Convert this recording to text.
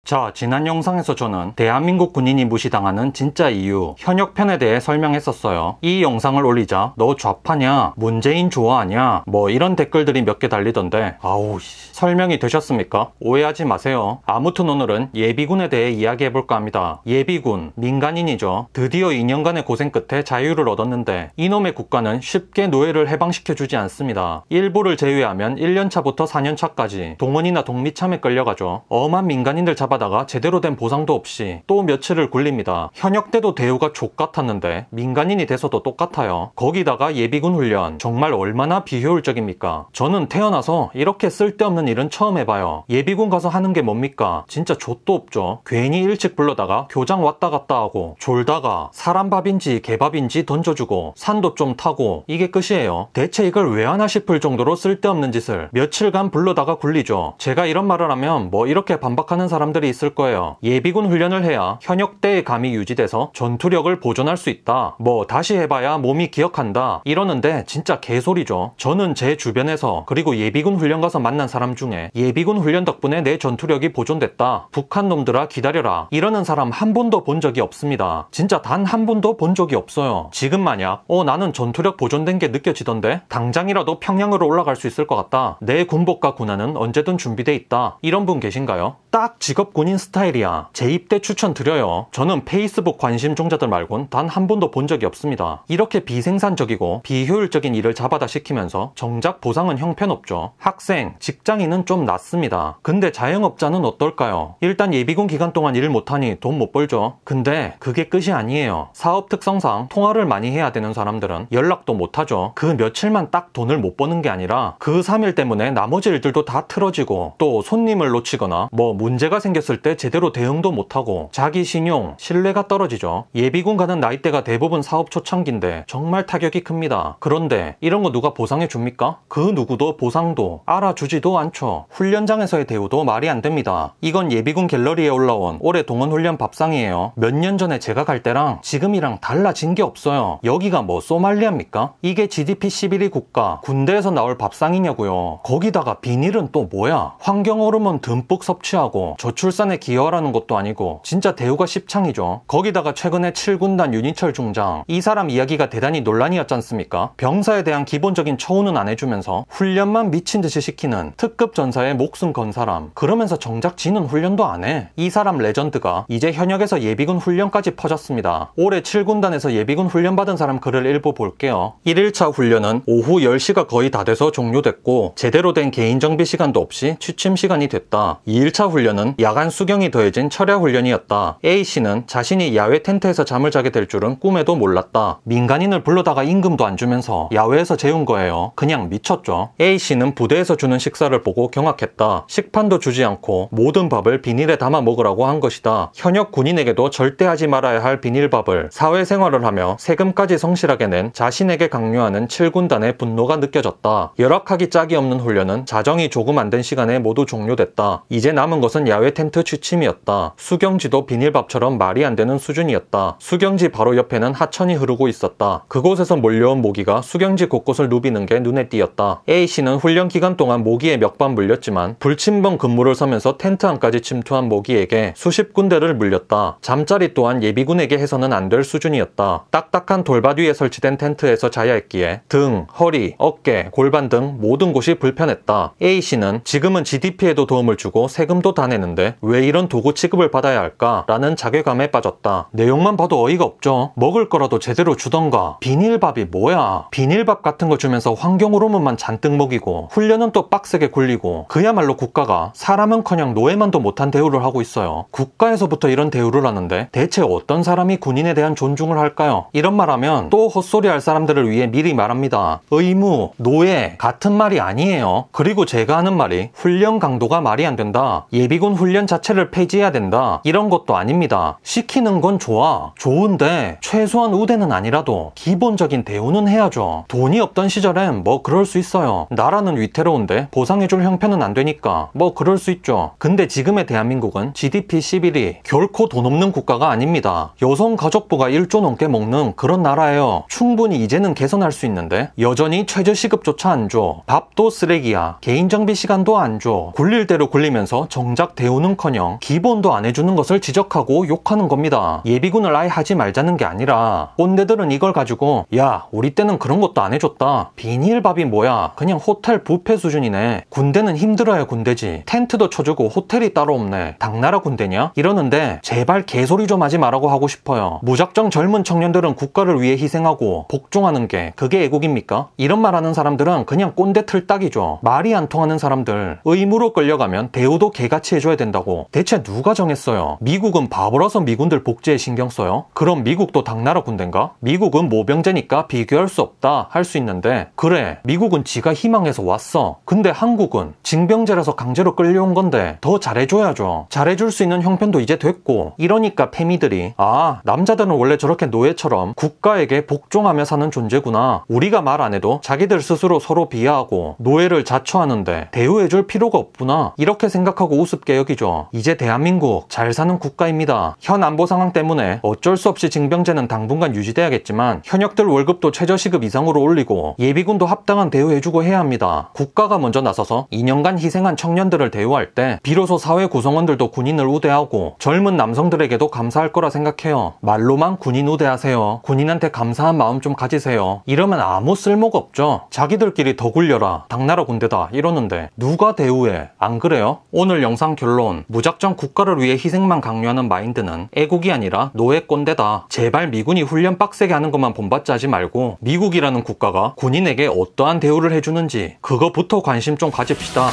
자, 지난 영상에서 저는 대한민국 군인이 무시당하는 진짜 이유, 현역편에 대해 설명했었어요. 이 영상을 올리자 너 좌파냐? 문재인 좋아하냐? 뭐 이런 댓글들이 몇 개 달리던데 아우 설명이 되셨습니까? 오해하지 마세요. 아무튼 오늘은 예비군에 대해 이야기해볼까 합니다. 예비군, 민간인이죠. 드디어 2년간의 고생 끝에 자유를 얻었는데 이놈의 국가는 쉽게 노예를 해방시켜주지 않습니다. 일부를 제외하면 1년차부터 4년차까지 동원이나 독미참에 끌려가죠. 엄한 민간인들 잡아다가 제대로 된 보상도 없이 또 며칠을 굴립니다. 현역 때도 대우가 족같았는데 민간인이 돼서도 똑같아요. 거기다가 예비군 훈련, 정말 얼마나 비효율적입니까? 저는 태어나서 이렇게 쓸데없는 일은 처음 해봐요. 예비군 가서 하는 게 뭡니까? 진짜 좆도 없죠. 괜히 일찍 불러다가 교장 왔다 갔다 하고 졸다가 사람 밥인지 개밥인지 던져주고 산도 좀 타고 이게 끝이에요. 대체 이걸 왜 하나 싶을 정도로 쓸데없는 짓을 며칠간 불러다가 굴리죠. 제가 이런 말을 하면 뭐 이렇게 반박하는 사람들이 있을 거예요. 예비군 훈련을 해야 현역 때의 감이 유지돼서 전투력을 보존할 수 있다. 뭐 다시 해봐야 몸이 기억한다. 이러는데 진짜 개소리죠. 저는 제 주변에서 그리고 예비군 훈련 가서 만난 사람 중에 예비군 훈련 덕분에 내 전투력이 보존됐다. 북한 놈들아 기다려라. 이러는 사람 한 번도 본 적이 없습니다. 진짜 단 한 번도 본 적이 없어요. 지금 만약 나는 전투력 보존된 게 느껴지던데 당장이라도 평양으로 올라갈 수 있을 것 같다. 내 군복과 군화는 언제든 준비돼 있다. 이런 분 계신가요? 딱 직업군인 스타일이야. 재입대 추천드려요. 저는 페이스북 관심 종자들 말곤 단 한 번도 본 적이 없습니다. 이렇게 비생산적이고 비효율적인 일을 잡아다 시키면서 정작 보상은 형편없죠. 학생, 직장인은 좀 낫습니다. 근데 자영업자는 어떨까요? 일단 예비군 기간 동안 일 못하니 돈 못 벌죠. 근데 그게 끝이 아니에요. 사업 특성상 통화를 많이 해야 되는 사람들은 연락도 못하죠. 그 며칠만 딱 돈을 못 버는 게 아니라 그 3일 때문에 나머지 일들도 다 틀어지고 또 손님을 놓치거나 뭐 문제가 생겼을 때 제대로 대응도 못하고 자기 신용, 신뢰가 떨어지죠. 예비군 가는 나이대가 대부분 사업 초창기인데 정말 타격이 큽니다. 그런데 이런 거 누가 보상해 줍니까? 그 누구도 보상도 알아주지도 않죠. 훈련장에서의 대우도 말이 안 됩니다. 이건 예비군 갤러리에 올라온 올해 동원훈련 밥상이에요. 몇 년 전에 제가 갈 때랑 지금이랑 달라진 게 없어요. 여기가 뭐 소말리아입니까? 이게 GDP 11위 국가, 군대에서 나올 밥상이냐고요. 거기다가 비닐은 또 뭐야? 환경호르몬 듬뿍 섭취하고 저출산에 기여하라는 것도 아니고 진짜 대우가 십창이죠. 거기다가 최근에 7군단 윤희철 중장, 이 사람 이야기가 대단히 논란이었지 않습니까? 병사에 대한 기본적인 처우는 안 해주면서 훈련만 미친 듯이 시키는 특급 전사의 목숨 건 사람. 그러면서 정작 지는 훈련도 안 해. 이 사람 레전드가 이제 현역에서 예비군 훈련까지 퍼졌습니다. 올해 7군단에서 예비군 훈련 받은 사람 글을 일부 볼게요. 1일차 훈련은 오후 10시가 거의 다 돼서 종료됐고 제대로 된 개인 정비 시간도 없이 취침 시간이 됐다. 2일차 훈련은 야간 수경이 더해진 철야 훈련이었다. A씨는 자신이 야외 텐트에서 잠을 자게 될 줄은 꿈에도 몰랐다. 민간인을 불러다가 임금도 안 주면서 야외에서 재운 거예요. 그냥 미쳤죠. A씨는 부대에서 주는 식사를 보고 경악했다. 식판도 주지 않고 모든 밥을 비닐에 담아 먹으라고 한 것이다. 현역 군인에게도 절대 하지 말아야 할 비닐밥을 사회생활을 하며 세금까지 성실하게 낸 자신에게 강요하는 7군단의 분노가 느껴졌다. 열악하기 짝이 없는 훈련은 자정이 조금 안 된 시간에 모두 종료됐다. 이제 남은 것은 야외 텐트 취침이었다. 수경지도 비닐밥처럼 말이 안 되는 수준이었다. 수경지 바로 옆에는 하천이 흐르고 있었다. 그곳에서 몰려온 모기가 수경지 곳곳을 누비는 게 눈에 띄었다. A씨는 훈련 기간 동안 모기에 몇 번 물렸지만 불침번 근무를 서면서 텐트 안까지 침투한 모기에게 수십 군데를 물렸다. 잠자리 또한 예비군에게 해서는 안 될 수준이었다. 딱딱한 돌밭 위에 설치된 텐트에서 자야 했기에 등, 허리, 어깨, 골반 등 모든 곳이 불편했다. A씨는 지금은 GDP에도 도움을 주고 세금도 다 내는데 왜 이런 도구 취급을 받아야 할까? 라는 자괴감에 빠졌다. 내용만 봐도 어이가 없죠. 먹을 거라도 제대로 주던가. 비닐밥이 뭐야? 비닐밥 같은 거 주면서 환경호르몬만 잔뜩 먹이고 훈련은 또 빡세게 굴리고 그야말로 국가가 사람은커녕 노예만도 못한 대우를 하고 있어요. 국가에서부터 이런 대우를 하는데 대체 어떤 사람이 군인에 대한 존중을 할까요? 이런 말하면 또 헛소리 할 사람들을 위해 미리 말합니다. 의무, 노예 같은 말이 아니에요. 그리고 제가 하는 말이 훈련 강도가 말이 안 된다. 예비군 훈련 자체를 폐지해야 된다. 이런 것도 아닙니다. 시키는 건 좋아. 좋은데 최소한 우대는 아니라도 기본적인 대우는 해야죠. 돈이 없던 시절엔 뭐 그럴 수 있어요. 나라는 위태로운데 보상해줄 형편은 안 되니까 뭐 그럴 수 있죠. 근데 지금의 대한민국은 GDP 11위, 결코 돈 없는 국가가 아닙니다. 여성가족부가 1조 넘게 먹는 그런 나라예요. 충분히 이제는 개선할 수 있는데 여전히 최저시급조차 안 줘. 밥도 쓰레기야. 개인정비 시간도 안 줘. 굴릴 대로 굴리면서 정작 대우는 대우는커녕 기본도 안 해주는 것을 지적하고 욕하는 겁니다. 예비군을 아예 하지 말자는 게 아니라 꼰대들은 이걸 가지고 야 우리 때는 그런 것도 안 해줬다. 비닐밥이 뭐야. 그냥 호텔 뷔페 수준이네. 군대는 힘들어야 군대지. 텐트도 쳐주고 호텔이 따로 없네. 당나라 군대냐? 이러는데 제발 개소리 좀 하지 말라고 하고 싶어요. 무작정 젊은 청년들은 국가를 위해 희생하고 복종하는 게 그게 애국입니까? 이런 말 하는 사람들은 그냥 꼰대 틀딱이죠. 말이 안 통하는 사람들 의무로 끌려가면 대우도 개같이 해줘야 된다고. 대체 누가 정했어요? 미국은 바보라서 미군들 복지에 신경 써요? 그럼 미국도 당나라 군대인가? 미국은 모병제니까 비교할 수 없다 할 수 있는데 그래 미국은 지가 희망해서 왔어. 근데 한국은 징병제라서 강제로 끌려온 건데 더 잘해줘야죠. 잘해줄 수 있는 형편도 이제 됐고 이러니까 패미들이 아 남자들은 원래 저렇게 노예처럼 국가에게 복종하며 사는 존재구나. 우리가 말 안 해도 자기들 스스로 서로 비하하고 노예를 자처하는데 대우해줄 필요가 없구나. 이렇게 생각하고 우습게 여기죠. 이제 대한민국 잘 사는 국가입니다. 현 안보 상황 때문에 어쩔 수 없이 징병제는 당분간 유지돼야겠지만 현역들 월급도 최저시급 이상으로 올리고 예비군도 합당한 대우해주고 해야 합니다. 국가가 먼저 나서서 2년간 희생한 청년들을 대우할 때 비로소 사회 구성원들도 군인을 우대하고 젊은 남성들에게도 감사할 거라 생각해요. 말로만 군인 우대하세요. 군인한테 감사한 마음 좀 가지세요. 이러면 아무 쓸모가 없죠. 자기들끼리 더 굴려라. 당나라 군대다 이러는데 누가 대우해? 안 그래요? 오늘 영상 결론. 무작정 국가를 위해 희생만 강요하는 마인드는 애국이 아니라 노예 꼰대다. 제발 미군이 훈련 빡세게 하는 것만 본받지 하지 말고 미국이라는 국가가 군인에게 어떠한 대우를 해주는지 그거부터 관심 좀 가집시다.